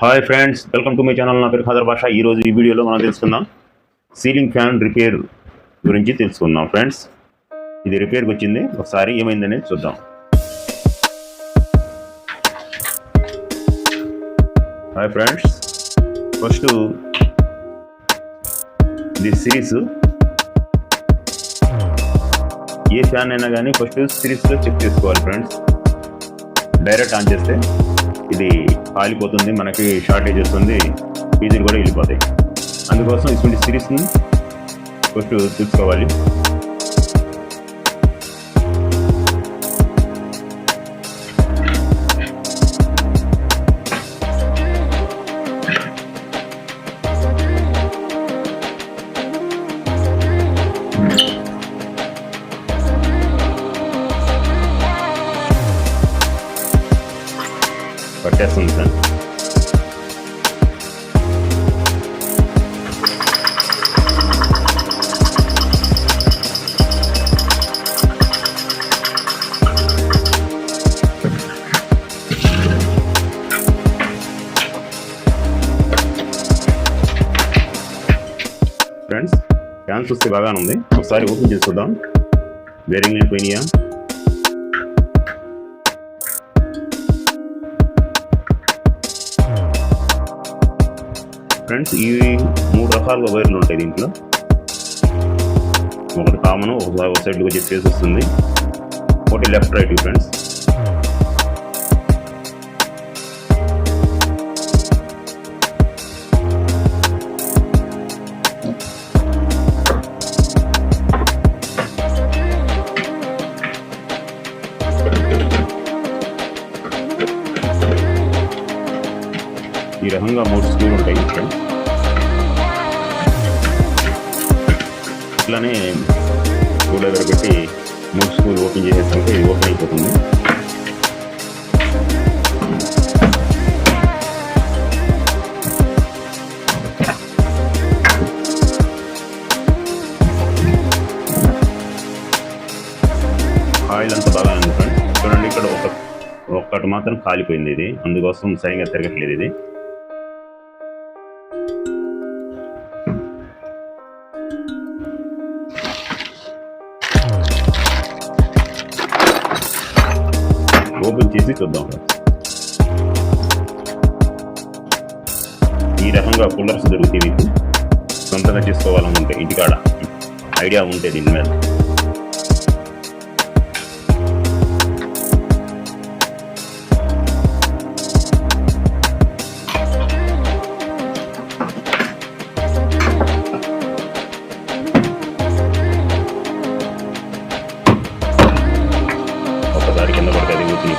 Hi friends, welcome to my channel. నా పేరు ఖాదర్ భాష. ఈరోజు ఈ వీడియోలో మనం తెలుసుకుందాం సీలింగ్ ఫ్యాన్ రిపేర్ గురించి తెలుసుకుందాం. ఫ్రెండ్స్, ఇది రిపేర్కి వచ్చింది. ఒకసారి ఏమైందనేది చూద్దాం. హాయ్ ఫ్రెండ్స్, ఫస్ట్ ఇది సిరీస్. ఏ ఫ్యాన్ అయినా కానీ ఫస్ట్ సిరీస్లో చెక్ చేసుకోవాలి ఫ్రెండ్స్. డైరెక్ట్ ఆన్ చేస్తే ఇది కాలిపోతుంది, మనకి షార్టేజ్ వస్తుంది, ఫీజులు కూడా వెళ్ళిపోతాయి. అందుకోసం ఇటువంటి సిరీస్ని ఫస్ట్ తెలుసుకోవాలి. పట్టేస్తుంది సార్. ఫ్రెండ్స్, ఫ్యాన్ చూస్తే బాగానే ఉంది. ఒకసారి ఓపెన్ చేసి చూద్దాం. బేరింగ్ వెళ్ళిపోయినాయా? ఫ్రెండ్స్, ఇవి 3 రకాలుగా వైర్లు ఉంటాయి దీంట్లో. ఒకటి కామన్, ఒక సైడ్కి వచ్చి ఫేస్ వస్తుంది, ఒకటి లెఫ్ట్ రైట్. ఫ్రెండ్స్, ఈ రకంగా 3 స్క్రూలు ఉంటాయి. ఫ్రెండ్స్, ఇట్లానే స్క్రూ దగ్గర పెట్టి 3 స్క్రూలు ఓపెన్ చేసేస్తుంటే ఇది ఓపెన్ అయిపోతుంది. ఆయిల్ అంతా బాగా ఉంది ఫ్రెండ్స్. చూడండి, ఇక్కడ ఒక్కటి మాత్రం కాలిపోయింది. ఇది అందుకోసం సరిగా తిరగట్లేదు. ఇది ఓపెన్ చేసి చూద్దాం. ఈ రకంగా కూలర్స్ దొరుకుతాయి. మీకు సొంతంగా చేసుకోవాలనుకుంటే, ఇంటికాడ ఐడియా ఉంటే దీని మీద కింద పడితే అది ఊపిరి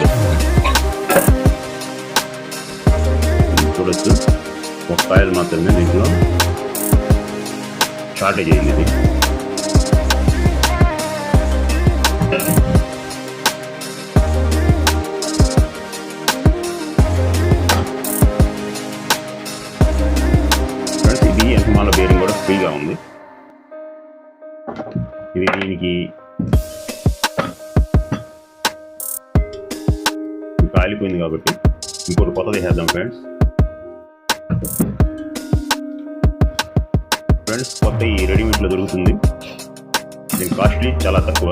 చూడొచ్చు. ఒక కాయలు మాత్రమే దీంట్లో షార్టేజ్ అయింది. ఇది ఫ్రెండ్స్, ఇది ఎన్హమాల బేరింగ్ కూడా ఫ్రీగా ఉంది. ఇది దీనికి కాలిపోయింది కాబట్టి ఇంకోటి కొత్తది వేసేద్దాం. ఫ్రెండ్స్, కొత్త ఈ రెడీమేడ్లో దొరుకుతుంది. దీని కాస్ట్లీ చాలా తక్కువ.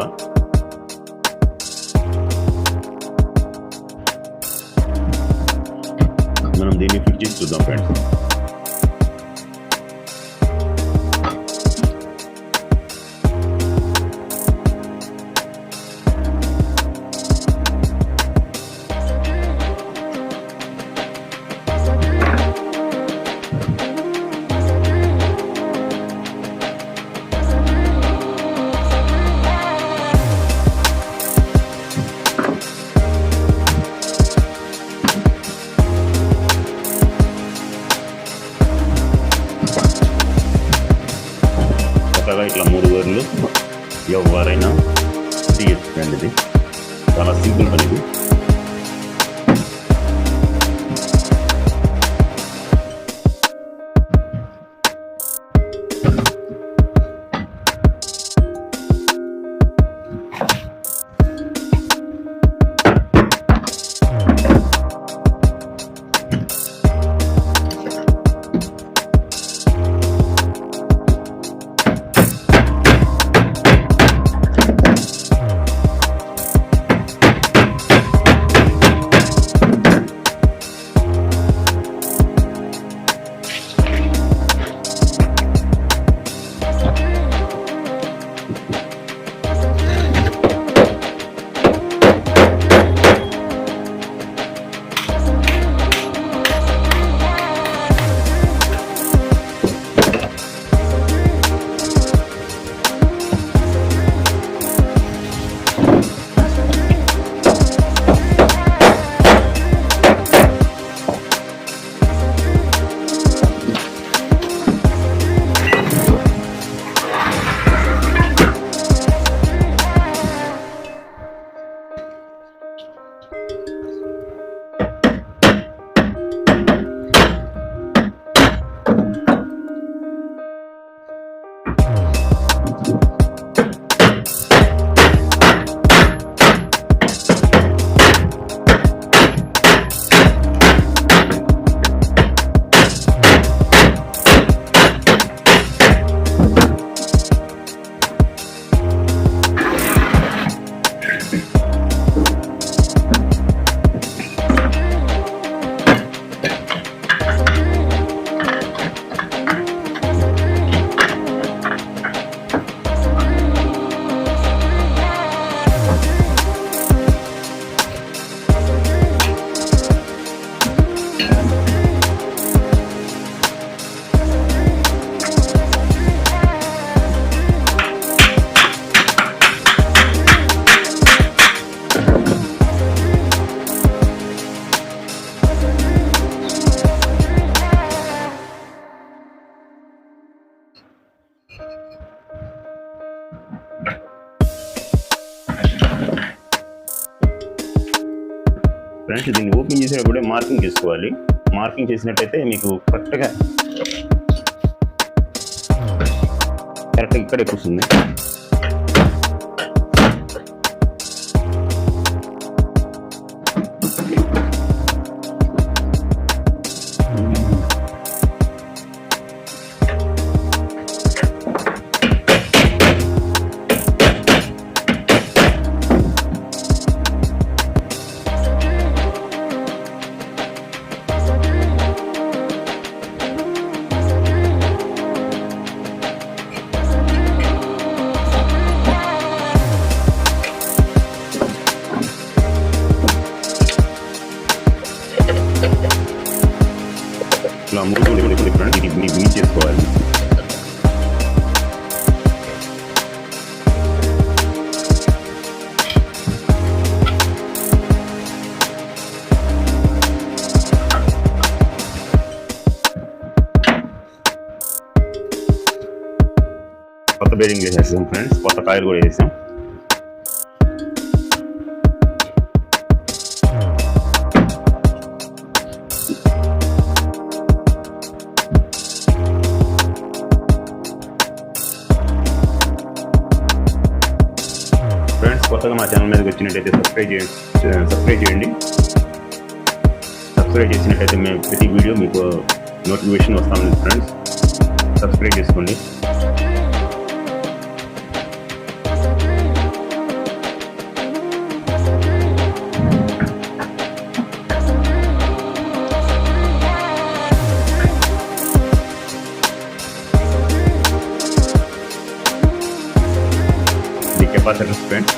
మనం దీన్ని ఫిట్ చేసి చూద్దాం. ఫ్రెండ్స్, ఇట్లా 3 వైర్లు ఎవరైనా తీయచ్చు. ఫ్రెండ్, ఇది చాలా సింపుల్ పని. ఇది ఫ్రెండ్స్ దీన్ని ఓపెన్ చేసినప్పుడే మార్కింగ్ చేసుకోవాలి. మార్కింగ్ చేసినట్టయితే మీకు కరెక్ట్గా ఇక్కడే కూర్చుంది. ఇట్లా మూడు ఫ్రెండ్స్ ఇది మీరు చేసుకోవాలి. కొత్త బేరింగ్ వేసేసాం ఫ్రెండ్స్, కొత్త కాయలు కూడా వేసాం. ఫ్రెండ్స్ కొత్తగా మా ఛానల్ మీదకి వచ్చినట్టయితే సబ్స్క్రైబ్ చేయండి. సబ్స్క్రైబ్ చేసినట్టయితే మేము ప్రతి వీడియో మీకు నోటిఫికేషన్ వస్తామండి. ఫ్రెండ్స్ సబ్స్క్రైబ్ చేసుకోండి. కెపాసిటర్ ఫ్రెండ్స్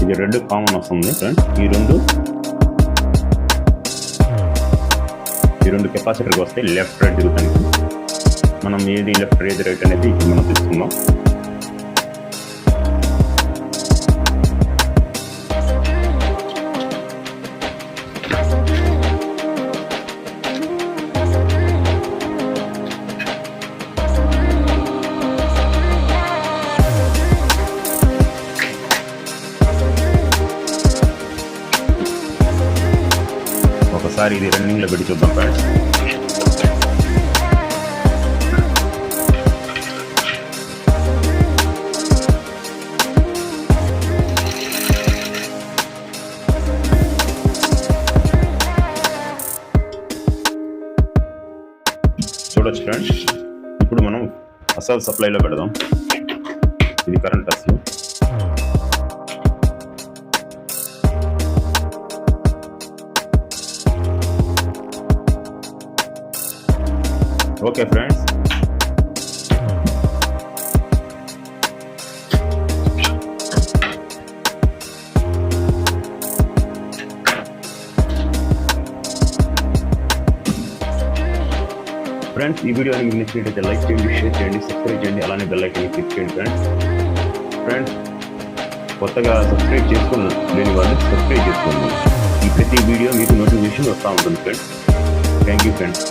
ఇది రెండు కామన్ వస్తుంది ఫ్రెండ్స్. ఈ రెండు కెపాసిటర్కి వస్తే లెఫ్ట్ రైట్ తిరుగుతానికి. మనం ఏది లెఫ్ట్ ఏది రైట్ అనేది ఇప్పుడు మనం తీసుకుందాం. ఒకసారి ఇది రన్నింగ్లో పెట్టి చూద్దాం ఫ్రెండ్స్. చూడొచ్చు ఫ్రెండ్స్, ఇప్పుడు మనం అసలు సప్లైలో పెడదాం. ఇది కరెంట్ అసలు. ఓకే ఫ్రెండ్స్, ఈ వీడియో మీకు నచ్చినట్లయితే లైక్ చేయండి, షేర్ చేయండి, సబ్స్క్రైబ్ చేయండి, అలానే బెల్ ఐకాన్ క్లిక్ చేయండి. ఫ్రెండ్స్ కొత్తగా సబ్స్క్రైబ్ చేసుకుని లేని వాళ్ళు సబ్స్క్రైబ్ చేసుకోండి. ఈ ప్రతి వీడియో మీకు నోటిఫికేషన్ వస్తూ ఉంటుంది ఫ్రెండ్స్. Thank you friends.